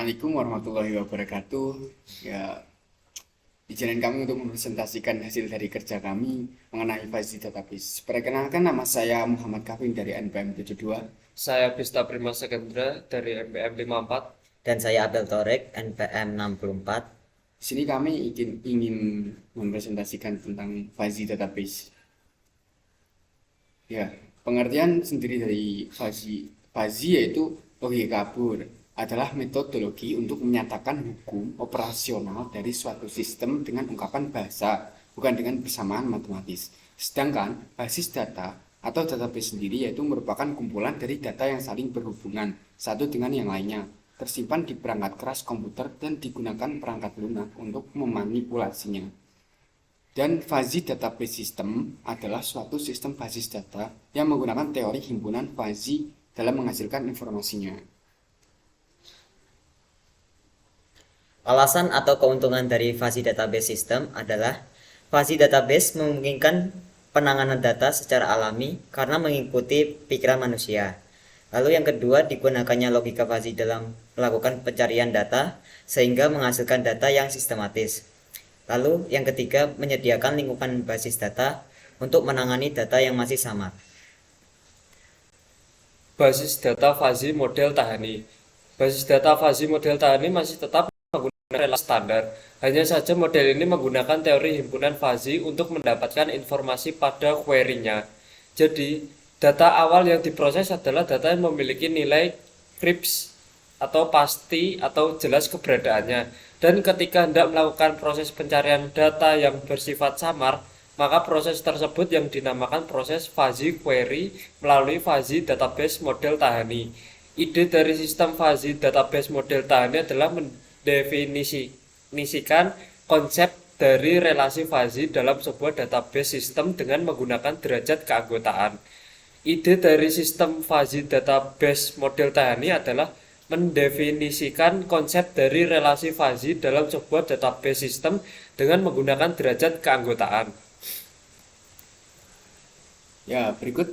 Assalamualaikum warahmatullahi wabarakatuh. Ya, izinin kami untuk mempresentasikan hasil dari kerja kami mengenai Fuzzy Database. Perkenalkan, nama saya Muhammad Kafin dari NPM 72. Saya Bista Prima Sekendra dari MPM 54. Dan saya Abel Torek, NPM 64. Di sini kami ingin mempresentasikan tentang Fuzzy Database. Ya, pengertian sendiri dari Fuzzy yaitu logika kabur adalah metodologi untuk menyatakan hukum operasional dari suatu sistem dengan ungkapan bahasa, bukan dengan persamaan matematis. Sedangkan basis data atau database sendiri yaitu merupakan kumpulan dari data yang saling berhubungan satu dengan yang lainnya, tersimpan di perangkat keras komputer dan digunakan perangkat lunak untuk memanipulasinya. Dan Fuzzy Database System adalah suatu sistem basis data yang menggunakan teori himpunan fuzzy dalam menghasilkan informasinya. Alasan atau keuntungan dari Fuzzy Database System adalah Fuzzy Database memungkinkan penanganan data secara alami karena mengikuti pikiran manusia. Lalu yang kedua, digunakannya logika fuzzy dalam melakukan pencarian data sehingga menghasilkan data yang sistematis. Lalu yang ketiga, menyediakan lingkungan basis data untuk menangani data yang masih samar. Basis data fuzzy model Tahani. Basis data fuzzy model Tahani masih tetap menggunakan relasi standar. Hanya saja model ini menggunakan teori himpunan fuzzy untuk mendapatkan informasi pada query-nya. Jadi, data awal yang diproses adalah data yang memiliki nilai crypts atau pasti atau jelas keberadaannya. Dan ketika hendak melakukan proses pencarian data yang bersifat samar, maka proses tersebut yang dinamakan proses fuzzy query melalui fuzzy database model Tahani. Ide dari sistem fuzzy database model Tahani adalah mendefinisikan konsep dari relasi fuzzy dalam sebuah database sistem dengan menggunakan derajat keanggotaan. Ide dari sistem fuzzy database model Tahani adalah mendefinisikan konsep dari relasi fuzzy dalam sebuah database sistem dengan menggunakan derajat keanggotaan. Ya, berikut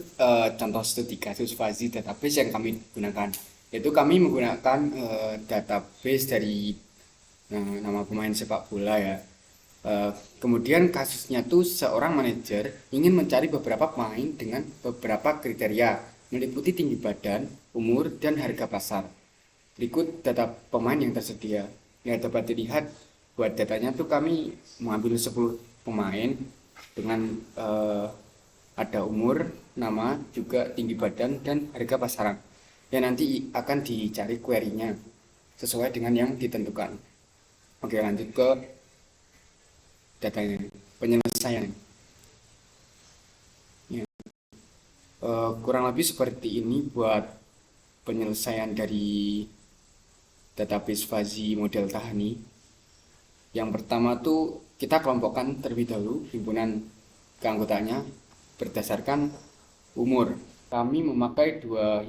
contoh studi kasus Fuzzy Database yang kami gunakan. Yaitu kami menggunakan database dari nama pemain sepak bola ya. Kemudian kasusnya tuh seorang manajer ingin mencari beberapa pemain dengan beberapa kriteria, meliputi tinggi badan, umur, dan harga pasar. Berikut data pemain yang tersedia. Ya, dapat dilihat buat datanya tuh kami mengambil 10 pemain dengan ada umur, nama, juga tinggi badan, dan harga pasaran. Yang nanti akan dicari query-nya sesuai dengan yang ditentukan. Oke, lanjut ke datanya, penyelesaian. Ya, kurang lebih seperti ini buat penyelesaian dari database fuzzy model Tahani. Yang pertama tuh kita kelompokkan terlebih dahulu himpunan keanggotaannya berdasarkan umur. Kami memakai dua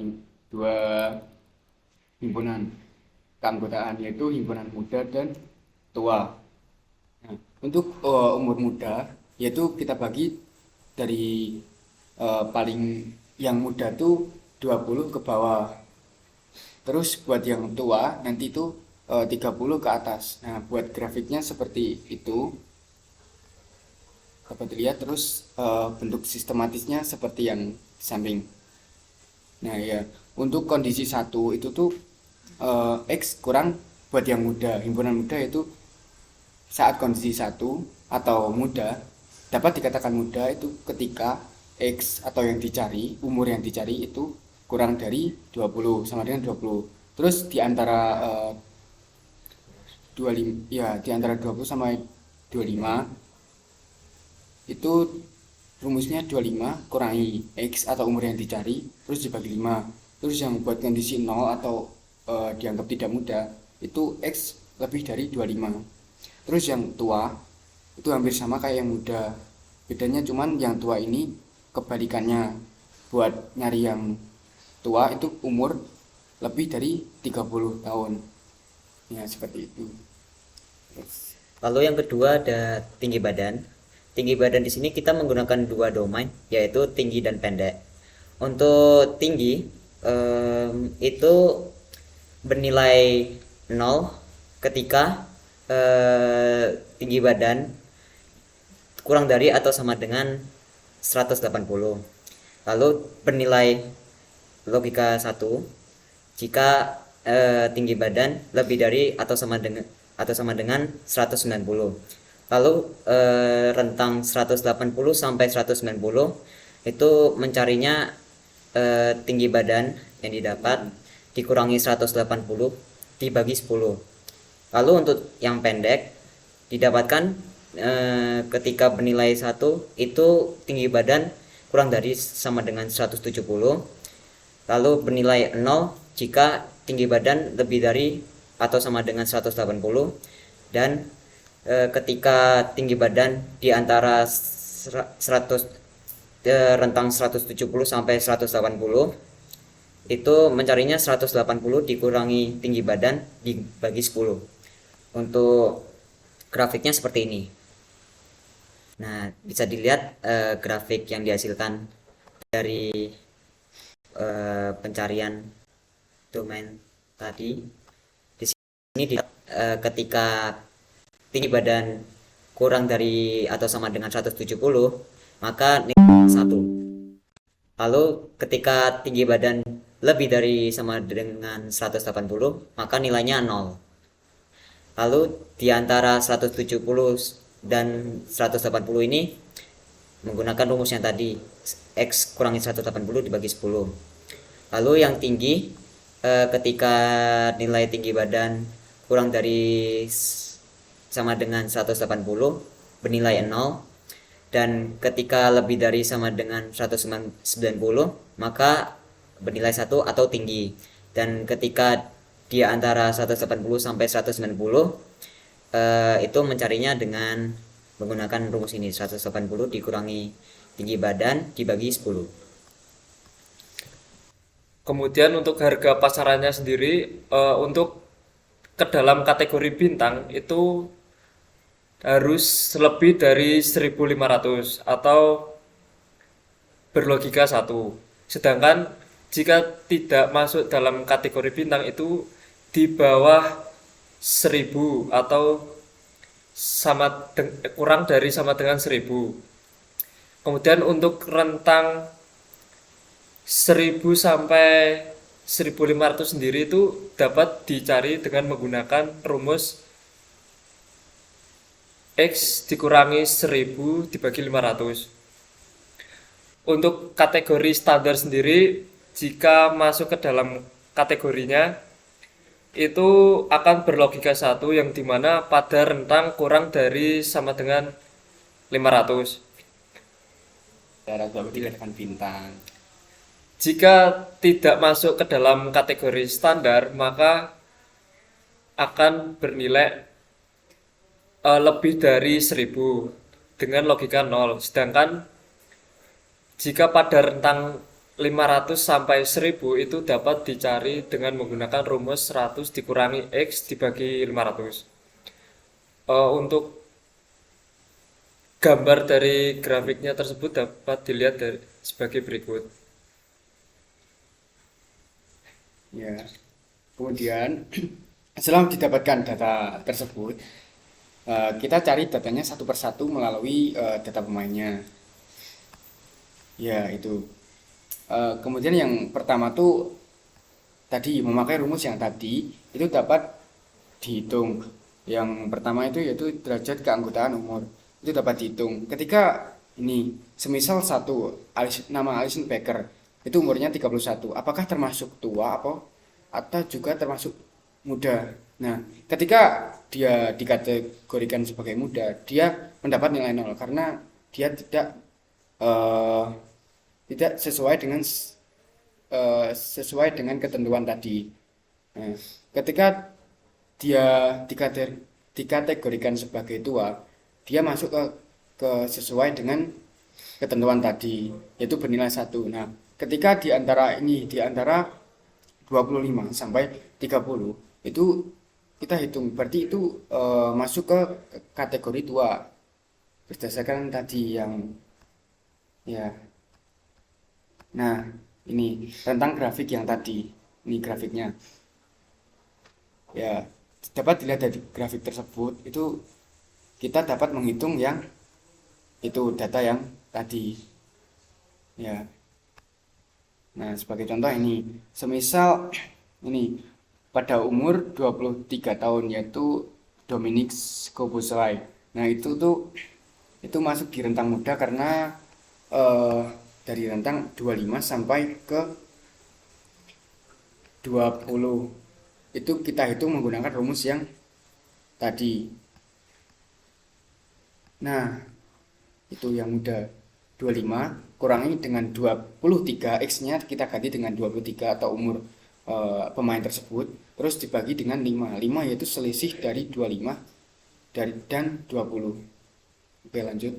himpunan keanggotaan, yaitu himpunan muda dan tua. Nah, untuk umur muda, yaitu kita bagi dari paling yang muda tuh 20 ke bawah. Terus buat yang tua nanti tuh 30 ke atas. Nah, buat grafiknya seperti itu dapat dilihat. Terus bentuk sistematisnya seperti yang di samping. Nah ya, untuk kondisi satu itu tuh X kurang buat yang muda, himpunan muda itu saat kondisi satu atau muda, dapat dikatakan muda itu ketika X atau yang dicari, umur yang dicari itu kurang dari 20 sama dengan 20. Terus di antara 25 ya, di antara 20 sama 25 itu rumusnya 25 kurangi X atau umur yang dicari terus dibagi 5. Terus yang buat kondisi 0 atau dianggap tidak muda itu X lebih dari 25. Terus yang tua itu hampir sama kayak yang muda, bedanya cuman yang tua ini kebalikannya. Buat nyari yang tua itu umur lebih dari 30 tahun ya, seperti itu. Terus, Lalu yang kedua ada tinggi badan. Tinggi badan di sini kita menggunakan dua domain, yaitu tinggi dan pendek. Untuk tinggi itu bernilai 0 ketika tinggi badan kurang dari atau sama dengan 180. Lalu bernilai logika 1 jika tinggi badan lebih dari atau sama dengan 190. Lalu rentang 180 sampai 190 itu mencarinya tinggi badan yang didapat dikurangi 180 dibagi 10. Lalu untuk yang pendek didapatkan ketika bernilai 1 itu tinggi badan kurang dari sama dengan 170. Lalu bernilai 0 jika tinggi badan lebih dari atau sama dengan 180, dan ketika tinggi badan di antara 100 rentang 170 sampai 180 itu mencarinya 180 dikurangi tinggi badan dibagi 10. Untuk grafiknya seperti ini. Nah, bisa dilihat grafik yang dihasilkan dari pencarian domain tadi. Di sini ketika tinggi badan kurang dari atau sama dengan 170, maka nilai 1. Lalu ketika tinggi badan lebih dari sama dengan 180, maka nilainya 0. Lalu di antara 170 dan 180 ini menggunakan rumus yang tadi, X kurangi 180 dibagi 10. Lalu yang tinggi ketika nilai tinggi badan kurang dari sama dengan 180 bernilai 0, dan ketika lebih dari sama dengan 190 maka bernilai 1 atau tinggi, dan ketika di antara 180 sampai 190 itu mencarinya dengan menggunakan rumus ini, 180 dikurangi tinggi badan dibagi 10. Kemudian untuk harga pasarannya sendiri, untuk ke dalam kategori bintang itu harus lebih dari 1.500 atau berlogika 1. Sedangkan jika tidak masuk dalam kategori bintang itu di bawah 1.000 atau kurang dari sama dengan 1.000. Kemudian untuk rentang 1.000 sampai 1.500 sendiri itu dapat dicari dengan menggunakan rumus X dikurangi 1.000 dibagi 500. Untuk kategori standar sendiri, jika masuk ke dalam kategorinya itu akan berlogika 1, yang dimana pada rentang kurang dari sama dengan 500. Darah baru dikatakan bintang. Jika tidak masuk ke dalam kategori standar, maka akan bernilai lebih dari 1.000 dengan logika 0. Sedangkan jika pada rentang 500 sampai 1.000 itu dapat dicari dengan menggunakan rumus 100 dikurangi X dibagi 500. Untuk gambar dari grafiknya tersebut dapat dilihat sebagai berikut. Ya. Kemudian setelah didapatkan data tersebut, kita cari datanya satu persatu melalui data pemainnya. Ya, itu. Kemudian yang pertama tuh tadi memakai rumus yang tadi itu dapat dihitung. Yang pertama itu yaitu derajat keanggotaan umur. Itu dapat dihitung. Ketika ini semisal nama Alison Becker itu umurnya 31, apakah termasuk tua atau juga termasuk muda? Nah, ketika dia dikategorikan sebagai muda, dia mendapat nilai 0 karena dia tidak sesuai dengan ketentuan tadi. Nah, ketika dia dikategorikan sebagai tua, dia masuk ke sesuai dengan ketentuan tadi, yaitu bernilai 1. Nah, ketika di antara 25 sampai 30 itu kita hitung, berarti itu masuk ke kategori tua berdasarkan tadi yang ya. Nah, ini tentang grafik yang tadi, ini grafiknya ya. dapat dilihat dari grafik tersebut itu kita dapat menghitung yang itu data yang tadi ya. Nah, sebagai contoh ini, semisal ini pada umur 23 tahun yaitu Dominic Szoboszlai. Nah, itu masuk di rentang muda karena dari rentang 25 sampai ke 20 itu kita hitung menggunakan rumus yang tadi. Nah, itu yang muda 25 kurangi dengan 23, X-nya kita ganti dengan 23 atau umur pemain tersebut, terus dibagi dengan 5 yaitu selisih dari 25 dan 20. Oke, lanjut.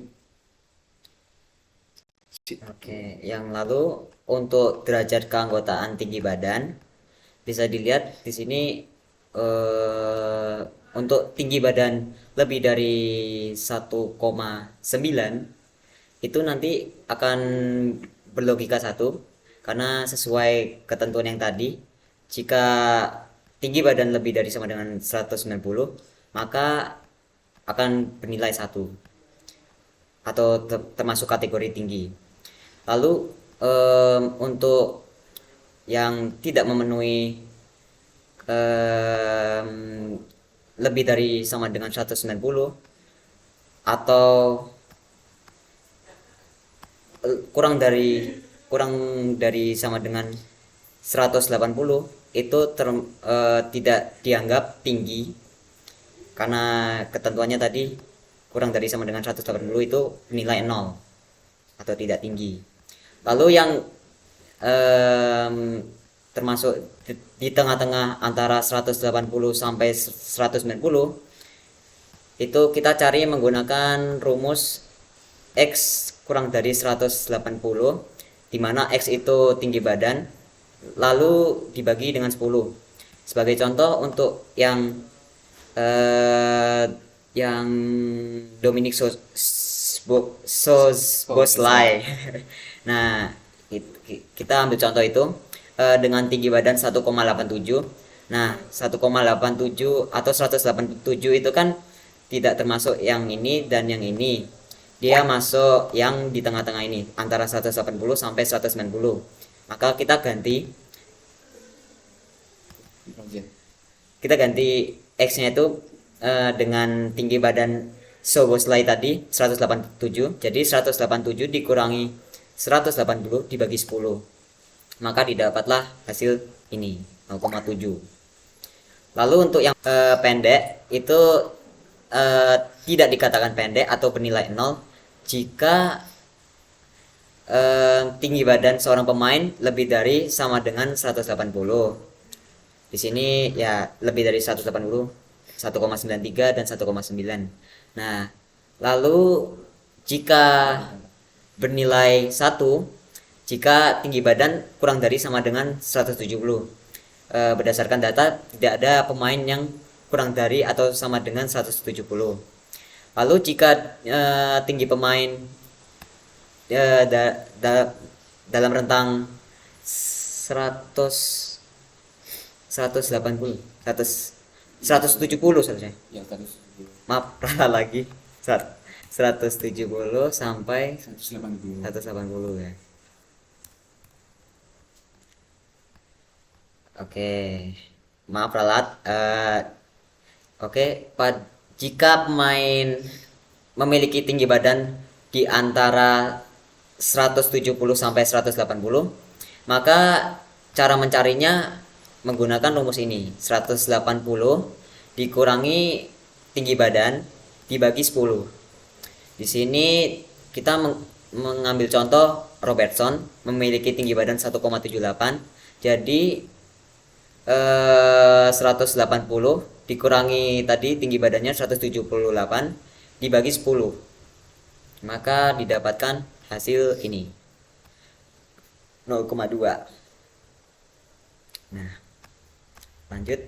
Oke, yang lalu untuk derajat keanggotaan tinggi badan bisa dilihat di sini untuk tinggi badan lebih dari 1,9 itu nanti akan berlogika 1 karena sesuai ketentuan yang tadi, jika tinggi badan lebih dari sama dengan 190 maka akan bernilai 1 atau termasuk kategori tinggi. Lalu untuk yang tidak memenuhi lebih dari sama dengan 190 atau kurang dari sama dengan 180 itu tidak dianggap tinggi karena ketentuannya tadi kurang dari sama dengan 180 itu nilai 0 atau tidak tinggi. Lalu yang termasuk di tengah-tengah antara 180 sampai 190 itu kita cari menggunakan rumus X kurang dari 180 di mana X itu tinggi badan lalu dibagi dengan 10. Sebagai contoh untuk yang Dominic Szoboszlai. Nah, kita ambil contoh itu dengan tinggi badan 1,87. Nah, 1,87 atau 187 itu kan tidak termasuk yang ini dan yang ini. Dia masuk yang di tengah-tengah ini antara 180 sampai 190. Maka kita ganti X-nya itu dengan tinggi badan Szoboszlai tadi 187. Jadi 187 dikurangi 180 dibagi 10. Maka didapatlah hasil ini 0,7. Lalu untuk yang pendek itu tidak dikatakan pendek atau bernilai 0 jika tinggi badan seorang pemain lebih dari sama dengan 180. Di sini ya lebih dari 180, 1,93 dan 1,9. Nah, lalu jika bernilai 1 jika tinggi badan kurang dari sama dengan 170. Berdasarkan data tidak ada pemain yang kurang dari atau sama dengan 170. Lalu jika tinggi pemain dalam rentang 170 seharusnya. Ya, Maaf, salah lagi. 170 sampai 180 ya. Oke, maaf ralat. Oke, jika pemain memiliki tinggi badan di antara 170 sampai 180, maka cara mencarinya menggunakan rumus ini. 180 dikurangi tinggi badan dibagi 10. Di sini kita mengambil contoh Robertson memiliki tinggi badan 1,78. Jadi 180 dikurangi tadi tinggi badannya 178 dibagi 10. Maka didapatkan hasil ini 0,2. Nah, lanjut.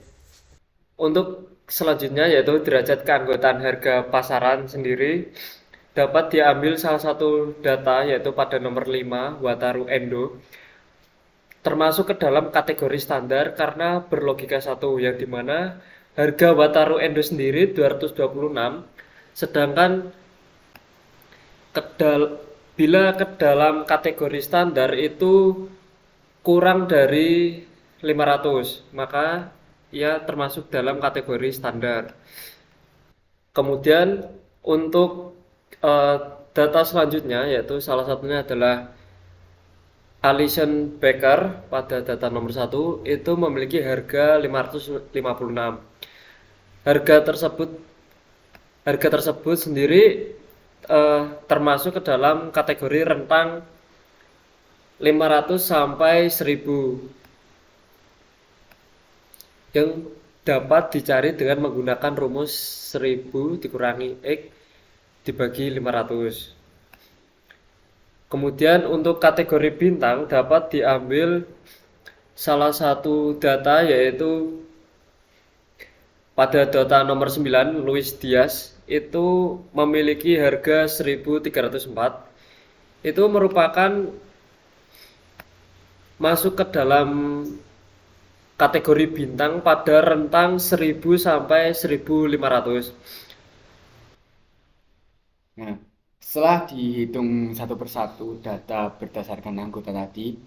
Untuk selanjutnya yaitu derajat keanggotaan harga pasaran sendiri dapat diambil salah satu data yaitu pada nomor 5 Wataru Endo termasuk ke dalam kategori standar karena berlogika 1 yang dimana harga Wataru Endo sendiri 226, sedangkan bila ke dalam kategori standar itu kurang dari 500, maka ia termasuk dalam kategori standar. Kemudian untuk eh, data selanjutnya, yaitu salah satunya adalah Alison Becker pada data nomor 1 itu memiliki harga 556. Harga tersebut harga tersebut sendiri termasuk ke dalam kategori rentang 500 sampai 1000 yang dapat dicari dengan menggunakan rumus 1000 dikurangi X dibagi 500. Kemudian untuk kategori bintang dapat diambil salah satu data, yaitu pada data nomor 9 Luis Diaz itu memiliki harga 1304. Itu merupakan masuk ke dalam kategori bintang pada rentang 1000 sampai 1500. Nah, setelah dihitung satu persatu data berdasarkan anggota tadi,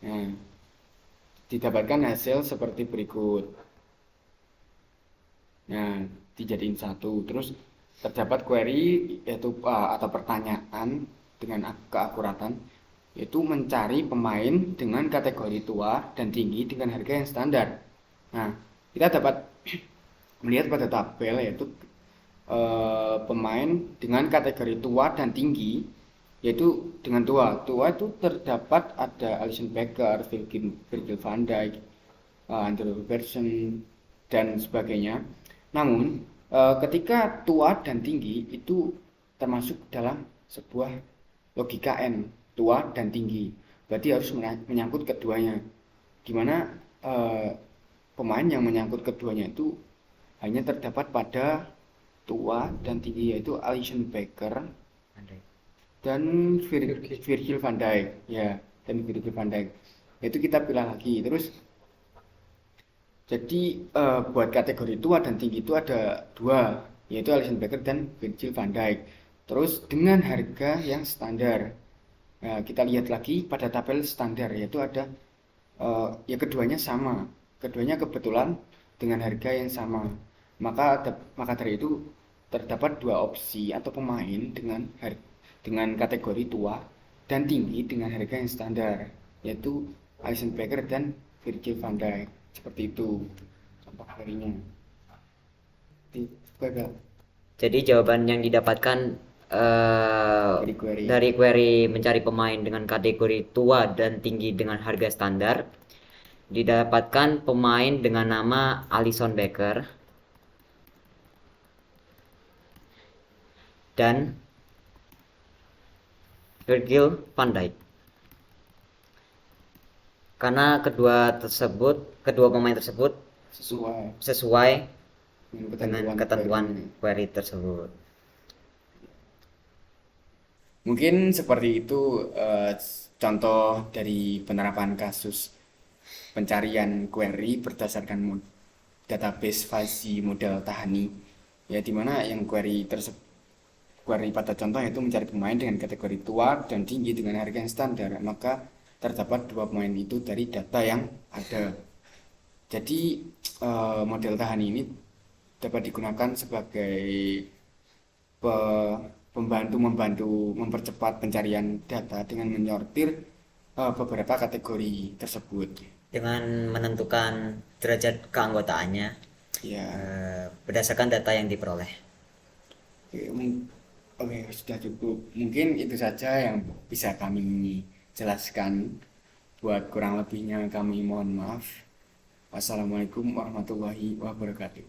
nah, didapatkan hasil seperti berikut. Nah, dijadiin satu, terus terdapat query yaitu atau pertanyaan dengan keakuratan, yaitu mencari pemain dengan kategori tua dan tinggi dengan harga yang standar. Nah, kita dapat melihat pada tabel yaitu pemain dengan kategori tua dan tinggi, yaitu dengan tua itu terdapat ada Alison Becker, Virgil van Dijk, Andrew Robertson dan sebagainya. Namun ketika tua dan tinggi itu termasuk dalam sebuah logika N, tua dan tinggi, berarti harus menyangkut keduanya, dimana pemain yang menyangkut keduanya itu hanya terdapat pada tua dan tinggi, yaitu Alison Becker dan Virgil van Dijk, ya, dan Virgil van Dijk. Itu kita pilih lagi. Terus jadi buat kategori tua dan tinggi itu ada dua, yaitu Alison Becker dan Virgil van Dijk. Terus dengan harga yang standar. Nah, kita lihat lagi pada tabel standar, yaitu ada ya keduanya sama, keduanya kebetulan dengan harga yang sama. Maka dari itu terdapat dua opsi atau pemain dengan kategori tua dan tinggi dengan harga yang standar, yaitu Alison Becker dan Virgil van Dijk. Seperti itu contoh query-nya. Jadi jawaban yang didapatkan dari query mencari pemain dengan kategori tua dan tinggi dengan harga standar, didapatkan pemain dengan nama Alison Becker dan Virgil van Dijk. Karena kedua pemain tersebut sesuai dengan ketentuan query tersebut. Mungkin seperti itu contoh dari penerapan kasus pencarian query berdasarkan database fuzzy model Tahani, ya, dimana yang query pada contoh itu mencari pemain dengan kategori tua dan tinggi dengan harga yang standar, maka terdapat dua pemain itu dari data yang ada. Jadi model Tahani ini dapat digunakan sebagai membantu mempercepat pencarian data dengan menyortir beberapa kategori tersebut dengan menentukan derajat keanggotaannya, ya, berdasarkan data yang diperoleh. Oke, sudah cukup. Mungkin itu saja yang bisa kami jelaskan. Buat kurang lebihnya kami mohon maaf. Wassalamualaikum warahmatullahi wabarakatuh.